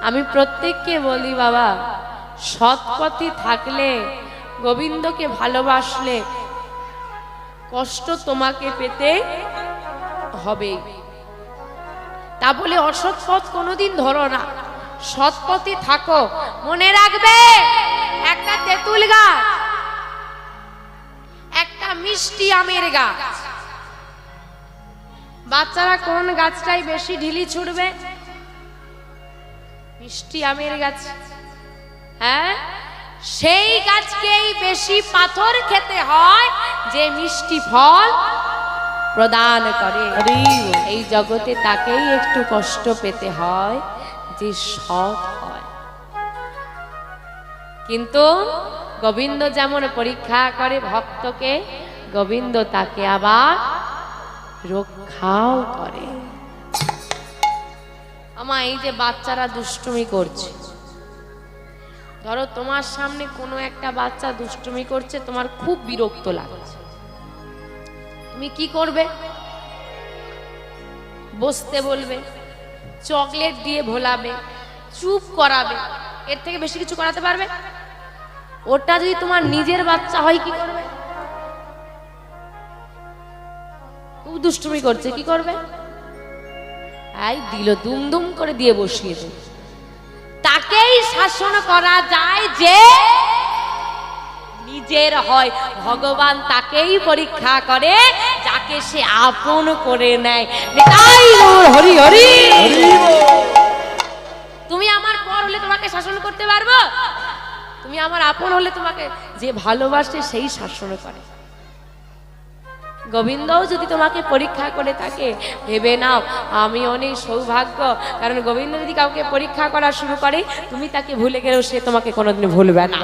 আমি প্রত্যেককে বলি বাবা, সৎ পথে থাকলে, গোবিন্দকে ভালোবাসলে কষ্ট তোমাকে পেতে হবে। তা বলে অসৎ পথ কোনোদিন ধরো না, সৎ পথে থাকো। মনে রাখবে, একটা তেঁতুল গাছ, একটা মিষ্টি আমের গাছ, বাচ্চারা কোন গাছটাই বেশি ঢিলি ছুটবে? মিষ্টি আমের গাছ। হ্যাঁ, সেই গাছকেই বেশি পাথর খেতে হয় যে মিষ্টি ফল প্রদান করে। এই জগতে তাকেই একটু কষ্ট পেতে হয় যে সৎ হয়। কিন্তু গোবিন্দ যেমন পরীক্ষা করে ভক্তকে, গোবিন্দ তাকে আবার রক্ষাও করে। আমা এই যে বাচ্চারা দুষ্টুমি করছে, ধরো তোমার সামনে কোনো একটা বাচ্চা দুষ্টুমি করছে, তোমার খুব বিরক্ত লাগছে, তুমি কি করবে? বসতে বলবে, চকলেট দিয়ে ভোলাবে, চুপ করাবে, এর থেকে বেশি কিছু করাতে পারবে? ওটা যদি তোমার নিজের বাচ্চা হয় কি করবে? খুব দুষ্টুমি করছে, কি করবে? এই দিল দুমদুম করে দিয়ে বসিয়ে দেবে। তাকেই শাসন করা যায় যে নিজের হয়। ভগবান তাকেই পরীক্ষা করে যাকে সে আপন করে নেয়। হরি হরি। তুমি আমার পর হলে তোমাকে শাসন করতে পারবো? তুমি আমার আপন হলে তোমাকে যে ভালোবাসে সেই শাসন করে। গোবিন্দও যদি তোমাকে পরীক্ষা করে থাকে, ভেবে নাও আমি অনেক সৌভাগ্য। কারণ গোবিন্দ যদি কাউকে পরীক্ষা করা শুরু করে, তুমি তাকে ভুলে গেলেও সে তোমাকে কোনোদিন ভুলবে না।